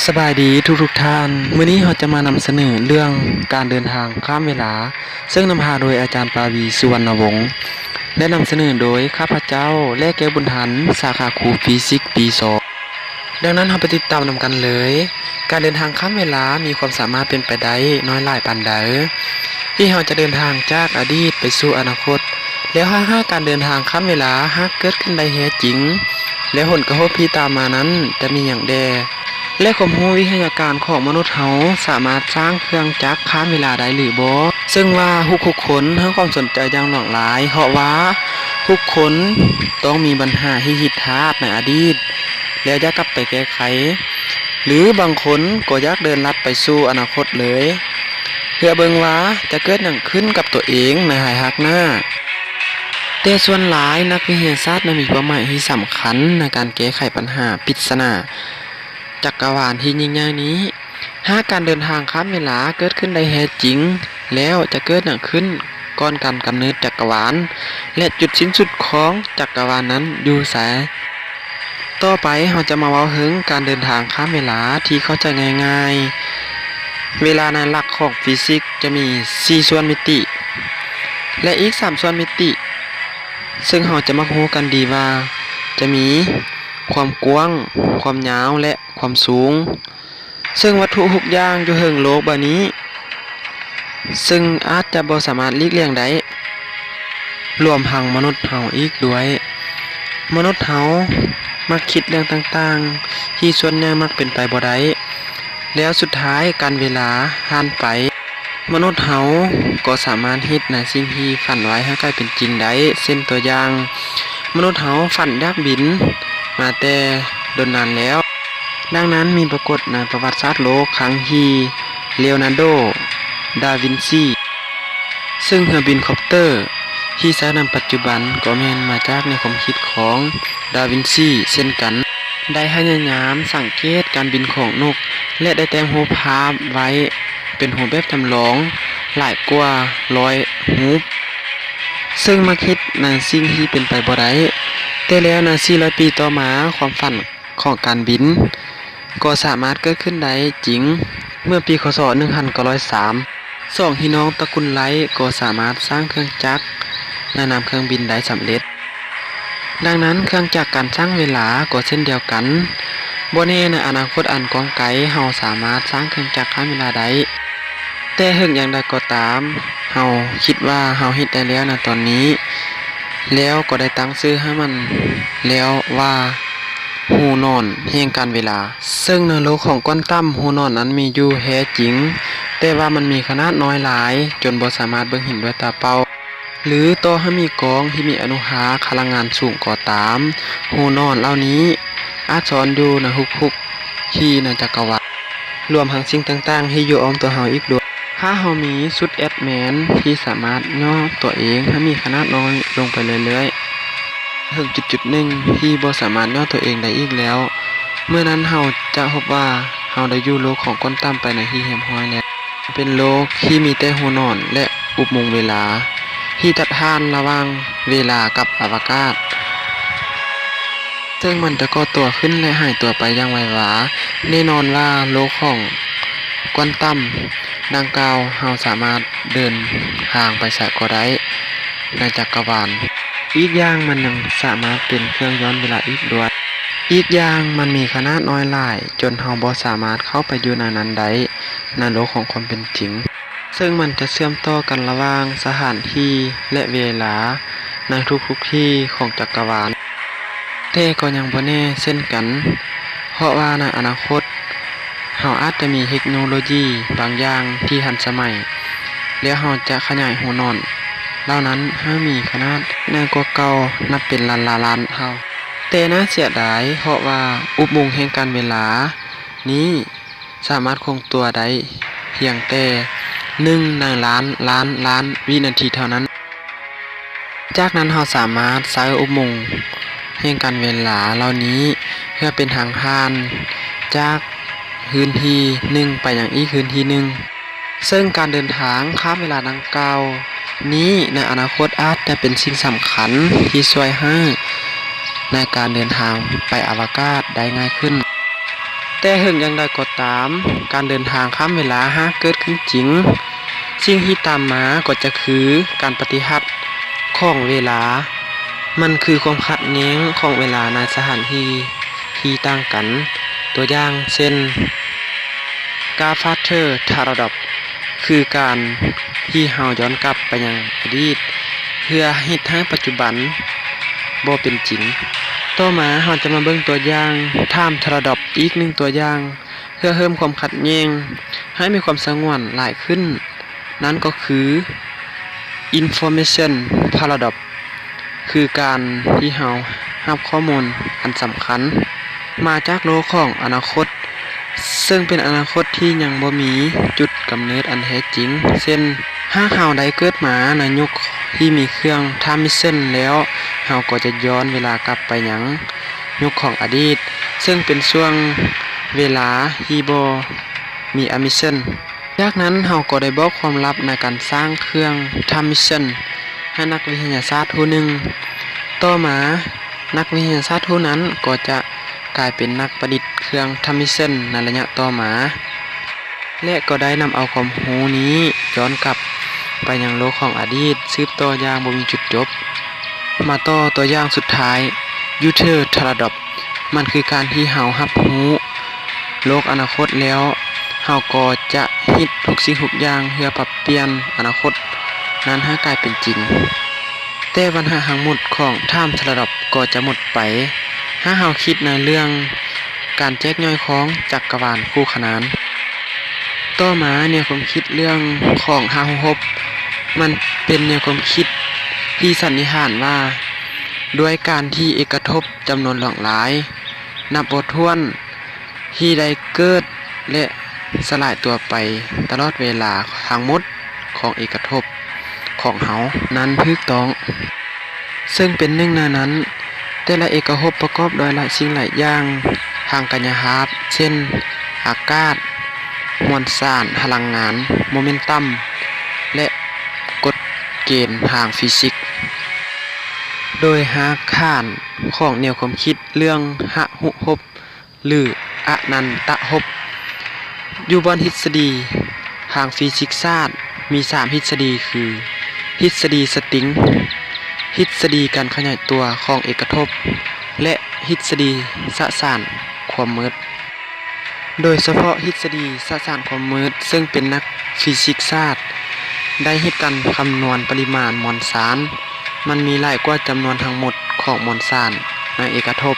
สบายดีทุกท่านมื้อนี้เราจะมานำเสนอเรื่องการเดินทางข้ามเวลาซึ่งนำพาโดยอาจารย์ปาวีสุวรรณวงศ์และนำเสนอโดยข้าพเจ้าและแก้วบุญหันสาขาครูฟิสิกส์ปี2ดังนั้นเราไปติดตามนำกันเลยการเดินทางข้ามเวลามีความสามารถเป็นไปได้น้อยหลายปานใดที่เราจะเดินทางจากอดีตไปสู่อนาคตแล้วหากการเดินทางข้ามเวลาหากเกิดขึ้นได้แท้จริงและผลกระทบที่ตามมานั้นจะมีอย่างใดและความรู้วิทยาการของมนุษย์เฮาสามารถสร้างเครื่องจักรข้ามเวลาได้หรือบ่ซึ่งว่าทุกคนให้ความสนใจอย่างหลากหลายเพราะว่าทุกคนต้องมีปัญหาที่ผิดพลาดในอดีตแล้วอยากกลับไปแก้ไขหรือบางคนก็อยากเดินลัดไปสู่อนาคตเลยเพื่อเบิ่งว่าจะเกิดหยังขึ้นกับตัวเองในภายภาคหน้าแต่ส่วนหลายนักวิทยาศาสตร์มีเป้าหมายที่สำคัญในการแก้ไขปัญหาปริศนาจักรวาลที่ยิ่งใหญ่นี้หากการเดินทางข้ามเวลาเกิดขึ้นได้แท้จริงแล้วจะเกิดหยังขึ้นก่อนการกำเนิดจักรวาลและจุดสิ้นสุดของจักรวาลนั้นอยู่ไสต่อไปเราจะมาเว้าถึงการเดินทางข้ามเวลาที่เข้าใจง่ายๆเวลาในหลักของฟิสิกส์จะมี4ส่วนมิติและอีก3ส่วนมิติซึ่งเราจะมารู้กันดีว่าจะมีความกว้างความยาวและความสูงซึ่งวัตถุทุกอย่างอยู่เทิงโลกใบนี้ซึ่งอาจจะบ่สามารถหลีกเลี่ยงได้รวมทั้งมนุษย์เฮาอีกด้วยมนุษย์เฮามักคิดเรื่องต่างๆที่ส่วนใหญ่มักเป็นไปบ่ได้แล้วสุดท้ายการเวลาผ่านไปมนุษย์เฮาก็สามารถเฮ็ดในสิ่งที่ฝันไว้ให้กลายเป็นจริงได้เช่นตัวอย่างมนุษย์เฮาฝันอยากบินมาแต่ดนนานแล้วดังนั้นมีปรากฏในประวัติศาสตร์โลกครั้งที่เลโอนาร์โด ดาวินซีซึ่งเรือบินคอปเตอร์ที่ใช้ในปัจจุบันก็แม่นมาจากในความคิดของดาวินซีเช่นกันได้พยายามสังเกตการบินของนกและได้แต่งรูปภาพไว้เป็นรูปแบบจำลองหลายกว่า100รูปซึ่งมาคิดในสิ่งที่เป็นไปบ่ได้แต่แล้วใน400ปีต่อมาความฝันของการบินก็สามารถเกิดขึ้นได้จริงเมื่อปีคศ1903สองพี่น้องตระกูลไลท์ก็สามารถสร้างเครื่องจักรในนามเครื่องบินได้สำเร็จดังนั้นเครื่องจักรการสร้างเวลาก็เช่นเดียวกันบ่แน่ในอนาคตอันกว้างไกลเฮาสามารถสร้างเครื่องจักรข้ามเวลาได้แต่ถึงอย่างใดก็ตามเฮาคิดว่าเฮาเฮ็ดได้แล้วในตอนนี้แล้วก็ได้ตั้งชื่อให้มันแล้วว่าหูนอนแห่งการเวลาซึ่งในโลกของควอนตัมหูนอนนั้นมีอยู่แท้จริงแต่ว่ามันมีขนาดน้อยหลายจนบ่สามารถเบิ่งเห็นด้วยตาเปล่าหรือต่อให้มีกองที่มีอนุภาคพลังงานสูงก็ตามหูนอนเหล่านี้อาจซ่อนอยู่ในทุกๆที่ในจักรวาลรวมทั้งสิ่งต่างๆที่อยู่อ้อมตัวเฮาอีกด้วยถ้าเฮามีชุดแอดแมนที่สามารถย่อตัวเองให้มีขนาดน้อยลงไปเรื่อยๆถึงจุดๆหนึ่งที่บ่สามารถย่อตัวเองได้อีกแล้วเมื่อนั้นเฮาจะพบว่าเฮาได้อยู่โลกของควอนตัมไปในที่เรียบร้อยแล้วเป็นโลกที่มีแต่หูนอนและอุโมงค์เวลาที่ตัดผ่านระหว่างเวลากับอวกาศซึ่งมันจะก่อตัวขึ้นและหายตัวไปอย่างไวหวาแน่นอนว่าโลกของควอนตัมดังกล่าวเฮาสามารถเดินทางไปไสก็ได้ในจักรวาลอีกอย่างมันยังสามารถเป็นเครื่องย้อนเวลาอีกด้วยอีกอย่างมันมีขนาดน้อยหลายจนเฮาบ่สามารถเข้าไปอยู่ในนั้นได้ในโลกของความเป็นจริงซึ่งมันจะเชื่อมต่อกันระหว่างสถานที่และเวลาในทุกๆที่ของจักรวาลแต่ก็ยังบ่แน่เช่นกันเพราะว่าในอนาคตเฮาอาจจะมีเทคโนโลยีบางอย่างที่ทันสมัยแล้วเฮาจะขยายหูนอนเหล่านั้นให้มีขนาดใหญ่กว่าเก่านับเป็นล้านๆเท่าแต่น่าเสียดายเพราะว่าอุโมงค์แห่งการเวลานี้สามารถคงตัวได้เพียงแต่1ในล้านวินาทีเท่านั้นจากนั้นเราสามารถใช้อุโมงค์แห่งการเวลาเหล่านี้เพื่อเป็นทางผ่านจากพื้นที่หนึ่งไปยังอีกพื้นที่หนึ่งซึ่งการเดินทางข้ามเวลาดังกล่าวนี้ในอนาคตอาจจะเป็นสิ่งสำคัญที่ช่วยให้ในการเดินทางไปอวกาศได้ง่ายขึ้น แต่ถึงอย่างใดก็ตามการเดินทางข้ามเวลาหากเกิดขึ้นจริงสิ่งที่ตามมาก็จะคือการปฏิหัตถ์ของเวลามันคือความขัดแย้งของเวลาในสถานที่ต่างกันตัวอย่างเช่นกาฟาเธอร์ทาราดอบคือการที่เฮาย้อนกลับไปยังอดีตเพื่อเฮ็ดให้ปัจจุบันบ่เป็นจริงต่อมาเฮาจะมาเบิ่งตัวอย่างไทม์ทาราดอบอีก1ตัวอย่างเพื่อเพิ่มความขัดแย้งให้มีความสงวนหลายขึ้นนั่นก็คือ information paradox คือการที่เฮารับข้อมูลอันสำคัญมาจากโลกของอนาคตซึ่งเป็นอนาคตที่ยังบ่มีจุดกำเนิดอันแท้จริงเช่นหากเฮาได้เกิดมาในยุคที่มีเครื่อง time machine แล้วเฮาก็จะย้อนเวลากลับไปยังยุคของอดีตซึ่งเป็นช่วงเวลาที่บ่มี emission จากนั้นเฮาก็ได้บอกความลับในการสร้างเครื่อง time machine ให้นักวิทยาศาสตร์ผู้หนึ่งต่อมานักวิทยาศาสตร์ผู้นั้นก็จะกลายเป็นนักประดิษฐ์เครื่อง time machine ในระยะต่อมาและก็ได้นำเอาความรู้นี้ย้อนกลับไปยังโลกของอดีตสืบต่ออย่างบ่มีจุดจบมาต่อตัวอย่างสุดท้าย Future Paradox มันคือการที่เฮารับรู้โลกอนาคตแล้วเฮาก็จะฮิตทุกสิ่งทุกอย่างเพื่อปรับเปลี่ยนอนาคตนั้นให้กลายเป็นจริงแต่ปัญหาทั้งหมดของ Time Paradox ก็จะหมดไปถ้าเฮาคิดในเรื่องการแยกย่อยของจักรวาลคู่ขนานต่อมาแนวความคิดเรื่องของฮาฮบมันเป็นแนวความคิดที่สันนิษฐานว่าด้วยการที่เอกภพจำนวนหลายนับบ่ถ้วนที่ได้เกิดและสลายตัวไปตลอดเวลาทั้งหมดของเอกภพของเฮานั้นถูกต้องซึ่งเป็นหนึ่งในนั้นแต่ละเอกภพประกอบด้วยหลายสิ่งหลายอย่างทางกายภาพเช่นอากาศมวลสารพลังงานโมเมนตัมและกฎเกณฑ์ทางฟิสิกส์โดยหาข้านของแนวความคิดเรื่องหะหุภพหรืออนันตภพอยู่บนทฤษฎีทางฟิสิกส์ศาสตร์มี3ทฤษฎีคือทฤษฎีสตริงทฤษฎีการขยายตัวของเอกภพและทฤษฎีสสารความมืดโดยเฉพาะทฤษฎีสสารความมืดซึ่งเป็นนักฟิสิกส์ศาสตร์ได้เฮ็ดการคำนวณปริมาณมวลสารมันมีหลายกว่าจำนวนทั้งหมดของมวลสารในเอกภพ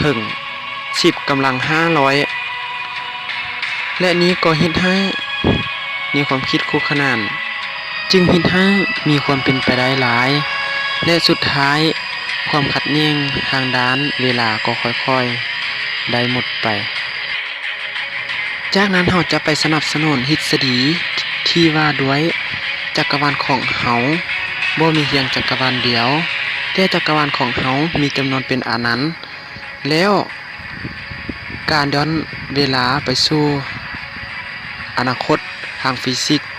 ถึง10กำลัง500และนี้ก็เฮ็ดให้มีความคิดคู่ขนานจึงเฮ็ดให้มีความเป็นไปได้หลายและสุดท้ายความขัดแย้งทางด้านเวลาก็ค่อยๆได้หมดไปจากนั้นเราจะไปสนับสนุนทฤษฎีที่ว่าด้วยจักรวาลของเฮาบ่มีเพียงจักรวาลเดียวแต่จักรวาลของเฮามีจำนวนเป็นอนันต์แล้วการย้อนเวลาไปสู่อนาคตทางฟิสิกส์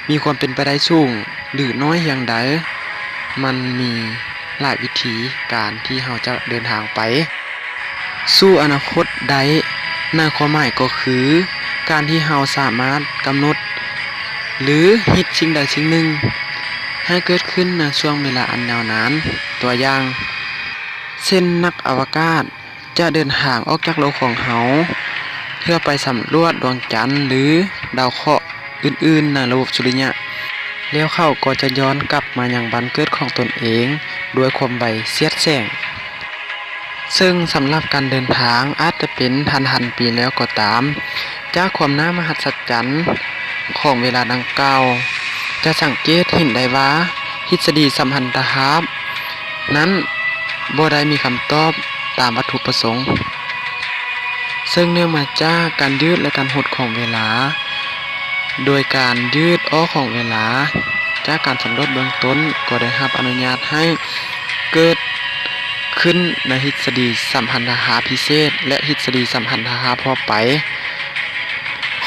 มีความเป็นไปได้สูงหรือน้อยอย่างใดมันมีหลายวิธีการที่เราจะเดินทางไปสู่อนาคตใดในความหมายก็คือการที่เราสามารถกำหนดหรือฮิตสิ่งใดสิ่งหนึ่งให้เกิดขึ้นในช่วงเวลาอันยาวนานตัวอย่างเช่นนักอวกาศจะเดินทางออกจากโลกของเขาเพื่อไปสำรวจดวงจันทร์หรือดาวเคราะห์อื่นๆในระบบสุริยะแล้วเขาก็จะย้อนกลับมายังบ้านเกิดของตนเองด้วยความไวเสียดแสงซึ่งสำหรับการเดินทางอาจจะเป็นพันๆปีแล้วก็ตามจากความน่ามหัศจรรย์ของเวลาดังกล่าวจะสังเกตเห็นได้ว่าทฤษฎีสัมพันธภาพนั้นบ่ได้มีคำตอบตามวัตถุประสงค์ซึ่งเนื่องมาจากการยืดและการหดของเวลาโดยการยืดออกของเวลาจากการสำรวจเบื้องต้นก็ได้รับอนุญาตให้เกิดขึ้นในทฤษฎีสัมพันธภาพพิเศษและทฤษฎีสัมพันธภาพทั่วไป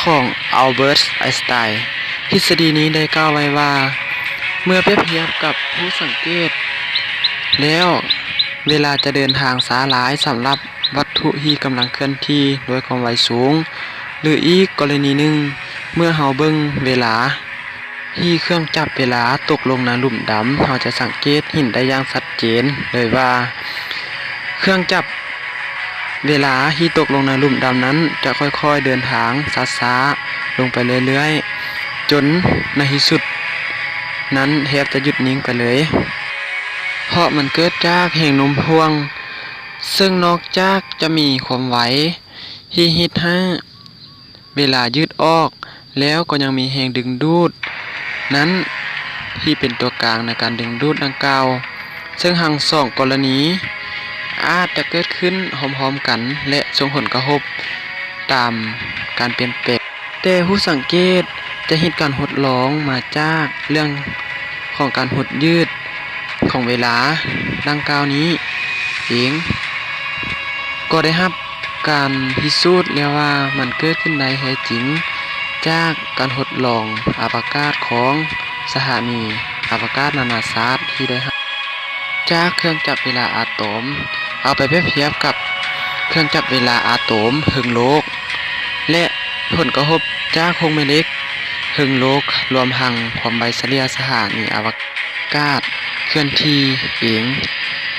ของอัลเบิร์ตไอน์สไตน์ทฤษฎีนี้ได้กล่าวไว้ว่าเมื่อเปรียบเทียบกับผู้สังเกตแล้วเวลาจะเดินทางช้าหลายสำหรับ วัตถุที่กำลังเคลื่อนที่ด้วยความไวสูงหรืออีกกรณีหนึ่งเมื่อเฮาเบิ่งเวลาที่เครื่องจับเวลาตกลงในหลุมดำเราจะสังเกตเห็นได้อย่างชัดเจนเลยว่าเครื่องจับเวลาที่ตกลงในหลุมดำนั้นจะค่อยๆเดินทางช้าๆลงไปเรื่อยๆจนในที่สุดนั้นแทบจะหยุดนิ่งไปเลยเพราะมันเกิดจากแห่งโน้มถ่วงซึ่งนอกจากจะมีความไหวที่ฮิตให้เวลายืดออกแล้วก็ยังมีแห่งดึงดูดนั้นที่เป็นตัวกลางในการดึงดูดดังกล่าวซึ่งทั้งสองกรณีอาจจะเกิดขึ้นพร้อมๆกันและส่งผลกระทบตามการเปลี่ยนแปลงแต่ผู้สังเกตจะเห็นการหดลองมาจากเรื่องของการหดยืดของเวลาดังกล่าวนี้เองก็ได้รับการพิสูจน์แล้วว่ามันเกิดขึ้นได้แท้จริงจากการทดลองอวกาศของสถานีอวกาศนานาชาติที่ได้รับจากเครื่องจับเวลาอะตอมเอาไปเปรียบเทียบกับเครื่องจับเวลาอะตอมหึงโลกและผลกระทบจากโครงแม่เหล็กหึงโลกรวมทั้งความไวเฉลี่ยสถานีอวกาศเคลื่อนที่เอง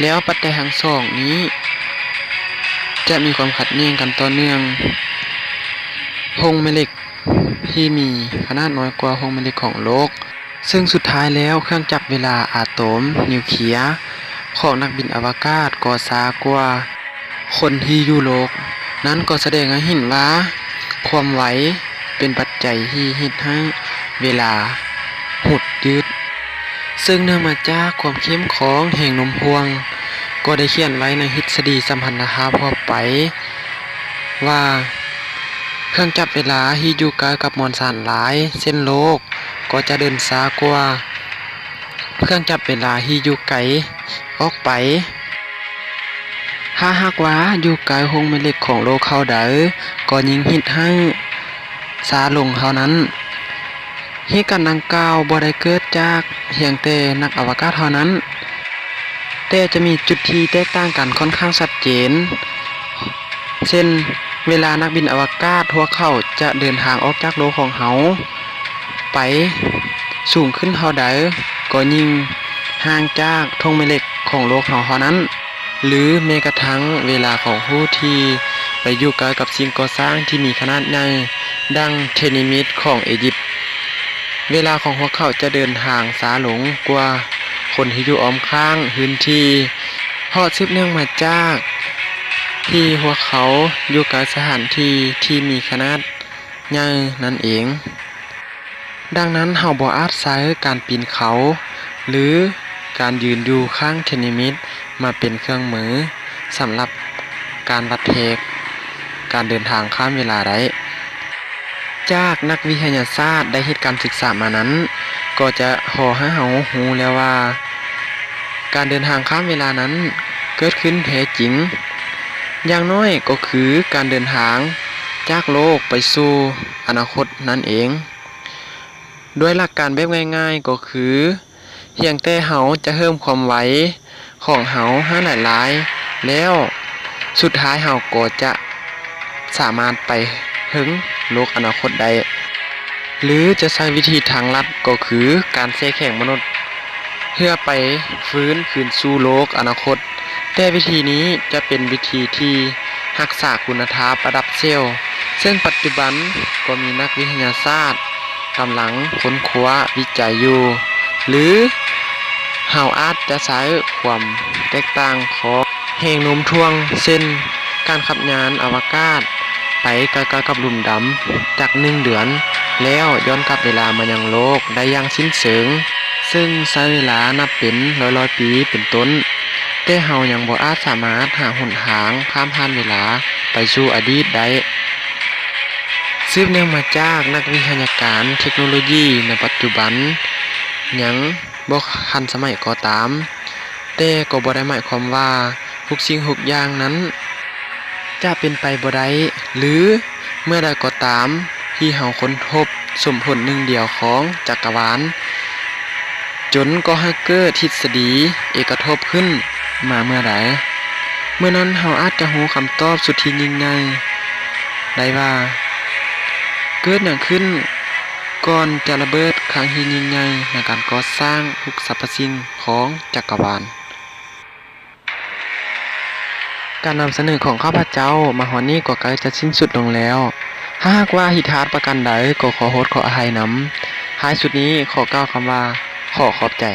แล้วปัจจัยทั้งสองนี้จะมีความขัดแย้งกันต่อเนื่องโครงแม่เหล็กที่มีขนาดน้อยกว่าโครงแม่เหล็กของโลกซึ่งสุดท้ายแล้วเครื่องจับเวลาอะตอมนิวเคลียร์ของนักบินอวกาศก็ช้ากว่าคนที่อยู่โลกนั้นก็แสดงให้เห็นว่าความไวเป็นปัจจัยที่เฮ็ดให้เวลาหดยืดซึ่งเนื่องมาจากความเข้มของแห่งโน้มถ่วงก็ได้เขียนไว้ในทฤษฎีสัมพันธภาพทั่วไปว่าเครื่องจับเวลาที่อยู่ใกล้กับมวลสารหลายเช่นโลกก็จะเดินช้ากว่าเครื่องจับเวลาที่อยู่ไกลออกไปถ้าหากว่าอยู่ไกลโครงแม่เหล็กของโลกเข้าใดก็ยิ่งเฮ็ดให้ช้าลงเท่านั้นเหตุการณ์ดังกล่าวบ่ได้เกิดจากเพียงแต่นักอวกาศเท่านั้นแต่จะมีจุดที่แตกต่างกันค่อนข้างชัดเจนเช่นเวลานักบินอวกาศทั่วเขาจะเดินทางออกจากโลกของเฮาไปสูงขึ้นเท่าใดก็ยิ่งห่างจากธงแม่เหล็กของโลกเฮาเท่านั้นหรือแม้กระทั่งเวลาของผู้ที่ไปอยู่ใกล้กับสิ่งก่อสร้างที่มีขนาดใหญ่ดังเทนิมิดของอียิปต์เวลาของพวกเขาจะเดินทางช้าลงกว่าคนที่อยู่อ้อมข้างพื้นที่เพราะสืบเนื่องมาจากที่พวกเขาอยู่ใกล้สถานที่ที่มีขนาดใหญ่นั่นเองดังนั้นเฮาบ่อาจใช้การปีนเขาหรือการยืนอยู่ข้างเทนิมิดมาเป็นเครื่องมือสำหรับการวัดเทกการเดินทางข้ามเวลาได้จากนักวิทยาศาสตร์ได้เฮ็ดการศึกษามานั้นก็จะขอให้เฮารู้แล้วว่าการเดินทางข้ามเวลานั้นเกิดขึ้นแท้จริงอย่างน้อยก็คือการเดินทางจากโลกไปสู่อนาคตนั่นเองโดยหลักการแบบง่ายๆก็คือเพียงแต่เฮาจะเพิ่มความไวของเฮาให้หลายๆแล้วสุดท้ายเฮาก็จะสามารถไปถึงโลกอนาคตได้หรือจะใช้วิธีทางลัดก็คือการแช่แข็งมนุษย์เพื่อไปฟื้นคืนสู่โลกอนาคตแต่วิธีนี้จะเป็นวิธีที่รักษาคุณภาพระดับเซลล์ซึ่งปัจจุบันก็มีนักวิทยาศาสตร์กำลังค้นคว้าวิจัยอยู่หรือเฮาอาจจะใช้ความแตกต่างของแห่งโน้มถ่วงเช่นการขับยานอวกาศไปใกล้ๆกับหลุมดำจาก1เดือนแล้วย้อนกลับเวลามายังโลกได้อย่างสิ้นเชิงซึ่งใช้เวลานับเป็นร้อยๆปีเป็นต้นแต่เฮายังบ่อาจสามารถหาหนทางข้ามผ่านเวลาไปสู่อดีตได้สืบเนื่องมาจากนักวิทยาการเทคโนโลยีในปัจจุบันยังบ่ทันสมัยก็ตามแต่ก็บ่ได้หมายความว่าทุกสิ่งทุกอย่างนั้นจะเป็นไปบ่ได้หรือเมื่อใดก็ตามที่เฮาค้นพบสมผลหนึ่งเดียวของจักรวาลจนก็ให้เกิดทฤษฎีเอกภพขึ้นมาเมื่อใด เมื่อนั้นเฮาอาจจะรู้คำตอบสุดที่ยิ่งใหญ่ได้ว่าเกิดหยังขึ้นก่อนจะระเบิดครั้งที่ยิ่งใหญ่ในการก่อสร้างทุกสรรพสิ่งของจักรวาลการนำเสนอของข้าพเจ้ามาฮอดนี้ก็ใกล้จะสิ้นสุดลงแล้วถ้าหากว่าหิทาดประกันใดก็ขอโทษขออภัยนำท้ายสุดนี้ขอกล่าวคำว่าขอขอบใจ